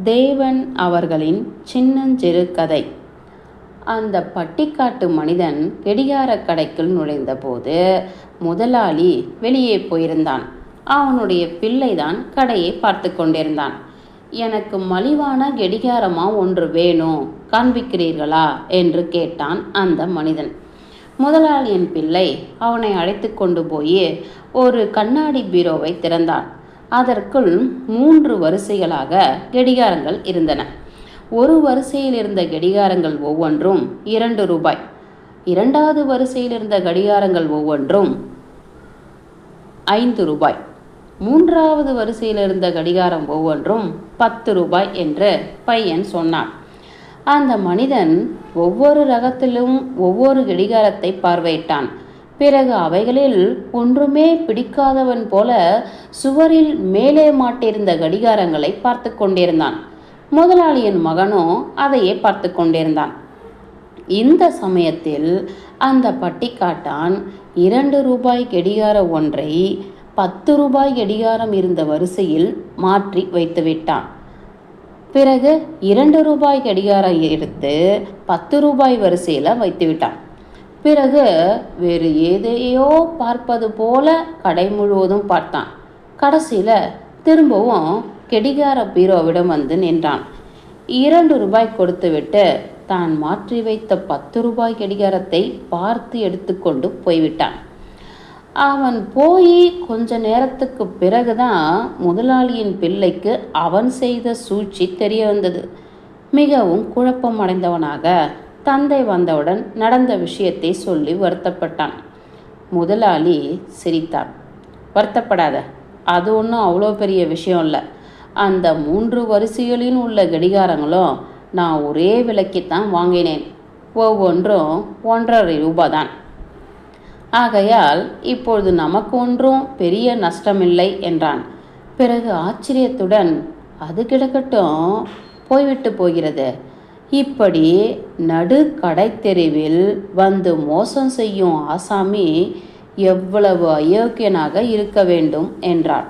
தேவன் அவர்களின் சின்னஞ்சிறு கதை. அந்த பட்டிக்காட்டு மனிதன் கடிகார கடைக்குள் நுழைந்தபோது முதலாளி வெளியே போயிருந்தான். அவனுடைய பிள்ளைதான் கடையை பார்த்து கொண்டிருந்தான். எனக்கு மலிவான கடிகாரமா ஒன்று வேணும், காண்பிக்கிறீர்களா என்று கேட்டான் அந்த மனிதன். முதலாளியின் பிள்ளை அவனை அழைத்து கொண்டு போய் ஒரு கண்ணாடி பீரோவை திறந்தான். அதற்குள் 3 வரிசைகளாக கடிகாரங்கள் இருந்தன. ஒரு வரிசையில் இருந்த கடிகாரங்கள் ஒவ்வொன்றும் 2 ரூபாய். 2வது வரிசையில் இருந்த கடிகாரங்கள் ஒவ்வொன்றும் 5 ரூபாய். 3வது வரிசையில் இருந்த கடிகாரம் ஒவ்வொன்றும் 10 ரூபாய் என்று பையன் சொன்னான். அந்த மனிதன் ஒவ்வொரு ரகத்திலும் ஒவ்வொரு கடிகாரத்தை பார்வையிட்டான். பிறகு அவைகளில் ஒன்றுமே பிடிக்காதவன் போல சுவரில் மேலே மாட்டிருந்த கடிகாரங்களை பார்த்து கொண்டிருந்தான். முதலாளியின் மகனோ அதையே பார்த்து கொண்டிருந்தான். இந்த சமயத்தில் அந்த பட்டிக்காட்டான் 2 ரூபாய் கடிகார ஒன்றை 10 ரூபாய் கடிகாரம் இருந்த வரிசையில் மாற்றி வைத்து விட்டான். பிறகு 2 ரூபாய் கடிகாரம் எடுத்து 10 ரூபாய் வரிசையில் வைத்து விட்டான். பிறகு வேறு ஏதையோ பார்ப்பது போல கடை முழுவதும் பார்த்தான். கடைசியில் திரும்பவும் கடிகார பீரோவிடம் வந்து நின்றான். 2 ரூபாய் கொடுத்துவிட்டு தான் மாற்றி வைத்த 10 ரூபாய் கடிகாரத்தை பார்த்து எடுத்துக்கொண்டு போய்விட்டான். அவன் போய் கொஞ்ச நேரத்துக்கு பிறகுதான் முதலாளியின் பிள்ளைக்கு அவன் செய்த சூழ்ச்சி தெரிய வந்தது. மிகவும் குழப்பம் அடைந்தவனாக தந்தை வந்தவுடன் நடந்த விஷயத்தை சொல்லி வருத்தப்பட்டான். முதலாளி சிரித்தான். வருத்தப்படாத, அது ஒன்றும் அவ்வளோ பெரிய விஷயம் இல்லை. அந்த 3 வரிசைகளில் உள்ள கடிகாரங்களும் நான் ஒரே விலைக்குத்தான் வாங்கினேன். ஒவ்வொன்றும் 1.5 ரூபாய் தான். ஆகையால் இப்பொழுது நமக்கு ஒன்றும் பெரிய நஷ்டமில்லை என்றான். பிறகு ஆச்சரியத்துடன், அது கிடக்கட்டும், போய்விட்டு போகிறது. இப்படி நடு கடை தெருவில் வந்து மோசம் செய்யும் ஆசாமி எவ்வளவு அயோக்கியனாக இருக்க வேண்டும் என்றான்.